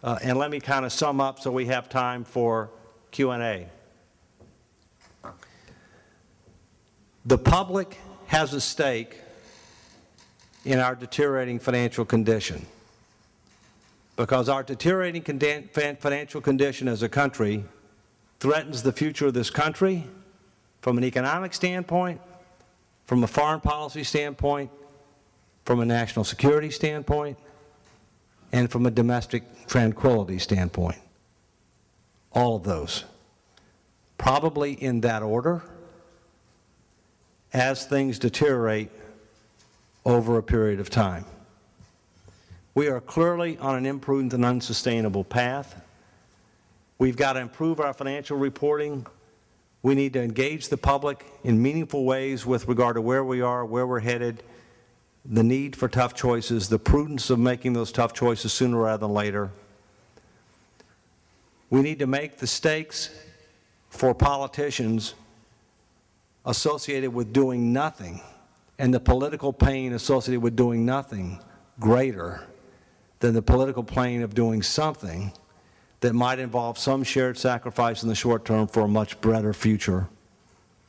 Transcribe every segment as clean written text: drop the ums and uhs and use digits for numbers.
And let me kind of sum up so we have time for Q&A. The public has a stake in our deteriorating financial condition, because our deteriorating financial condition as a country threatens the future of this country from an economic standpoint, from a foreign policy standpoint, from a national security standpoint, and from a domestic tranquility standpoint. All of those. Probably in that order, as things deteriorate over a period of time. We are clearly on an imprudent and unsustainable path. We've got to improve our financial reporting. We need to engage the public in meaningful ways with regard to where we are, where we're headed, the need for tough choices, the prudence of making those tough choices sooner rather than later. We need to make the stakes for politicians associated with doing nothing and the political pain associated with doing nothing greater than the political pain of doing something that might involve some shared sacrifice in the short term for a much better future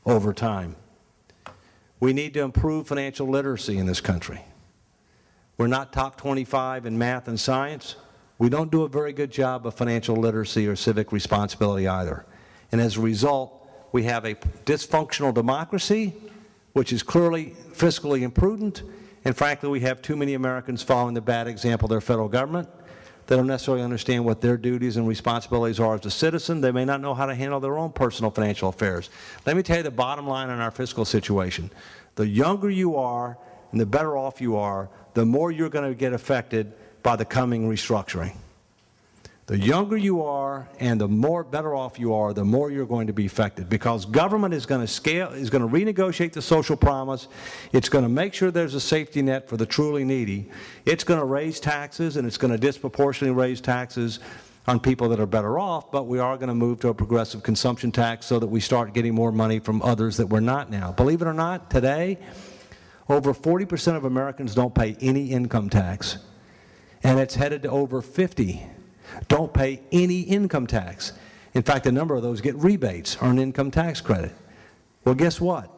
over time. We need to improve financial literacy in this country. We're not top 25 in math and science. We don't do a very good job of financial literacy or civic responsibility either. And as a result, we have a dysfunctional democracy, which is clearly fiscally imprudent, and frankly, we have too many Americans following the bad example of their federal government. They don't necessarily understand what their duties and responsibilities are as a citizen. They may not know how to handle their own personal financial affairs. Let me tell you the bottom line on our fiscal situation. The younger you are and the better off you are, the more you're going to get affected by the coming restructuring. The younger you are and the more better off you are, the more you're going to be affected, because government is going to renegotiate the social promise. It's going to make sure there's a safety net for the truly needy. It's going to raise taxes, and it's going to disproportionately raise taxes on people that are better off, but we are going to move to a progressive consumption tax so that we start getting more money from others that we're not now. Believe it or not, today, over 40% of Americans don't pay any income tax, and it's headed to over 50%. Don't pay any income tax. In fact, a number of those get rebates or an income tax credit. Well, guess what?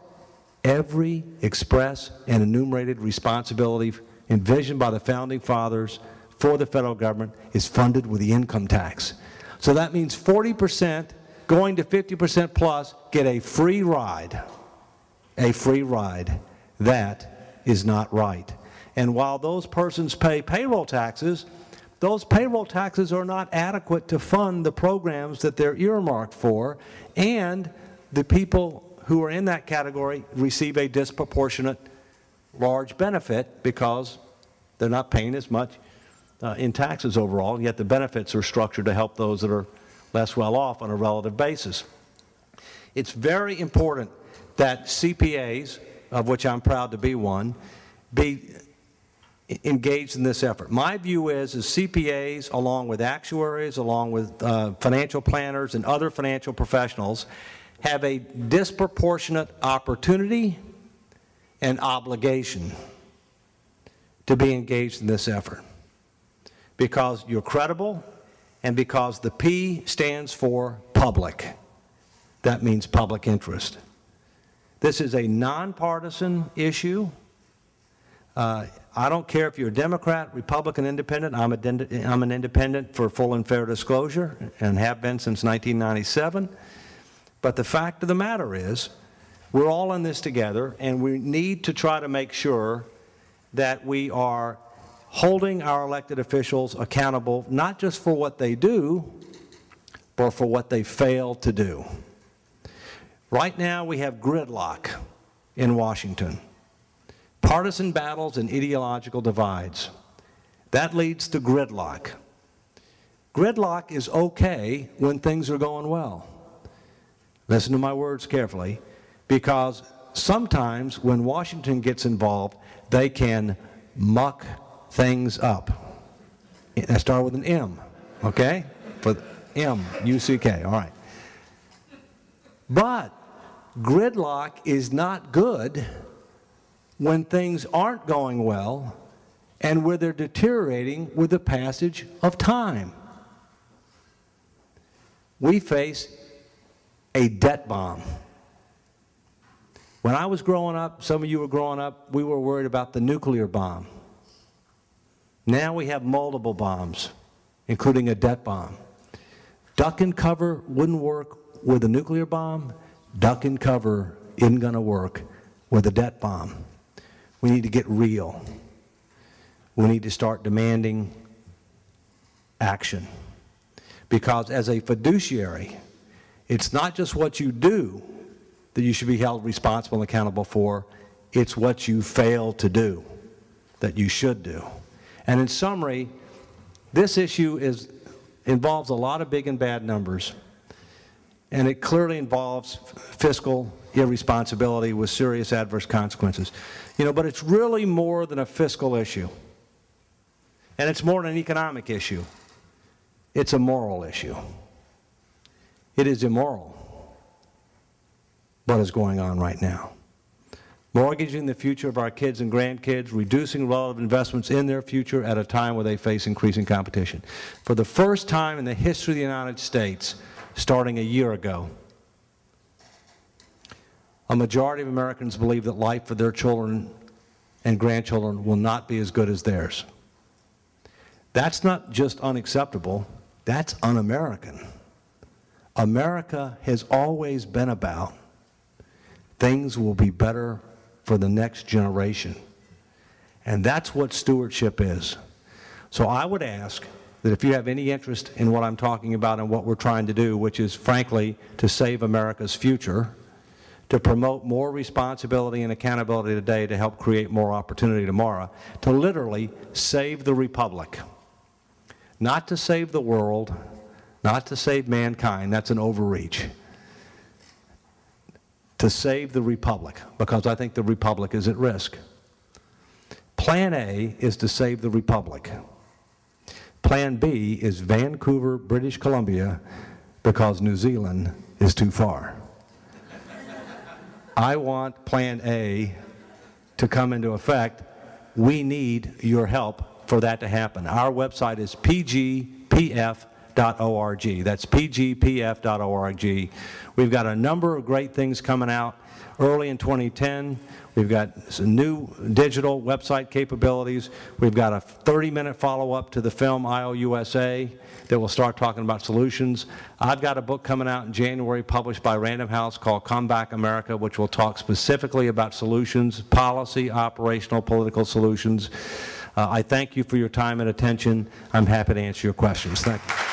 Every express and enumerated responsibility envisioned by the Founding Fathers for the federal government is funded with the income tax. So that means 40% going to 50% plus get a free ride. A free ride. That is not right. And while those persons pay payroll taxes, those payroll taxes are not adequate to fund the programs that they're earmarked for, and the people who are in that category receive a disproportionate large benefit because they're not paying as much in taxes overall, yet the benefits are structured to help those that are less well off on a relative basis. It's very important that CPAs, of which I'm proud to be one, be engaged in this effort. My view is CPAs, along with actuaries, along with financial planners and other financial professionals, have a disproportionate opportunity and obligation to be engaged in this effort, because you're credible and because the P stands for public. That means public interest. This is a nonpartisan issue. I don't care if you're a Democrat, Republican, Independent. I'm an independent for full and fair disclosure and have been since 1997. But the fact of the matter is, we're all in this together, and we need to try to make sure that we are holding our elected officials accountable, not just for what they do, but for what they fail to do. Right now, we have gridlock in Washington. Partisan battles and ideological divides. That leads to gridlock. Gridlock is okay when things are going well. Listen to my words carefully, because sometimes when Washington gets involved, they can muck things up. I start with an M, okay? For M, U-C-K, all right. But gridlock is not good when things aren't going well and where they're deteriorating with the passage of time. We face a debt bomb. When I was growing up, some of you were growing up, we were worried about the nuclear bomb. Now we have multiple bombs, including a debt bomb. Duck and cover wouldn't work with a nuclear bomb. Duck and cover isn't going to work with a debt bomb. We need to get real. We need to start demanding action. Because as a fiduciary, it's not just what you do that you should be held responsible and accountable for, it's what you fail to do that you should do. And in summary, this issue involves a lot of big and bad numbers, and it clearly involves fiscal irresponsibility with serious adverse consequences. You know, but it's really more than a fiscal issue, and it's more than an economic issue. It's a moral issue. It is immoral what is going on right now. Mortgaging the future of our kids and grandkids, reducing relative investments in their future at a time where they face increasing competition. For the first time in the history of the United States, starting a year ago, a majority of Americans believe that life for their children and grandchildren will not be as good as theirs. That's not just unacceptable, that's un-American. America has always been about things will be better for the next generation. And that's what stewardship is. So I would ask that if you have any interest in what I'm talking about and what we're trying to do, which is frankly to save America's future, to promote more responsibility and accountability today to help create more opportunity tomorrow, to literally save the Republic. Not to save the world, not to save mankind, that's an overreach. To save the Republic, because I think the Republic is at risk. Plan A is to save the Republic. Plan B is Vancouver, British Columbia, because New Zealand is too far. I want Plan A to come into effect. We need your help for that to happen. Our website is pgpf.org. That's pgpf.org. We've got a number of great things coming out early in 2010. We've got some new digital website capabilities. We've got a 30-minute follow-up to the film IOUSA that will start talking about solutions. I've got a book coming out in January published by Random House called Come Back America, which will talk specifically about solutions, policy, operational, political solutions. I thank you for your time and attention. I'm happy to answer your questions. Thank you.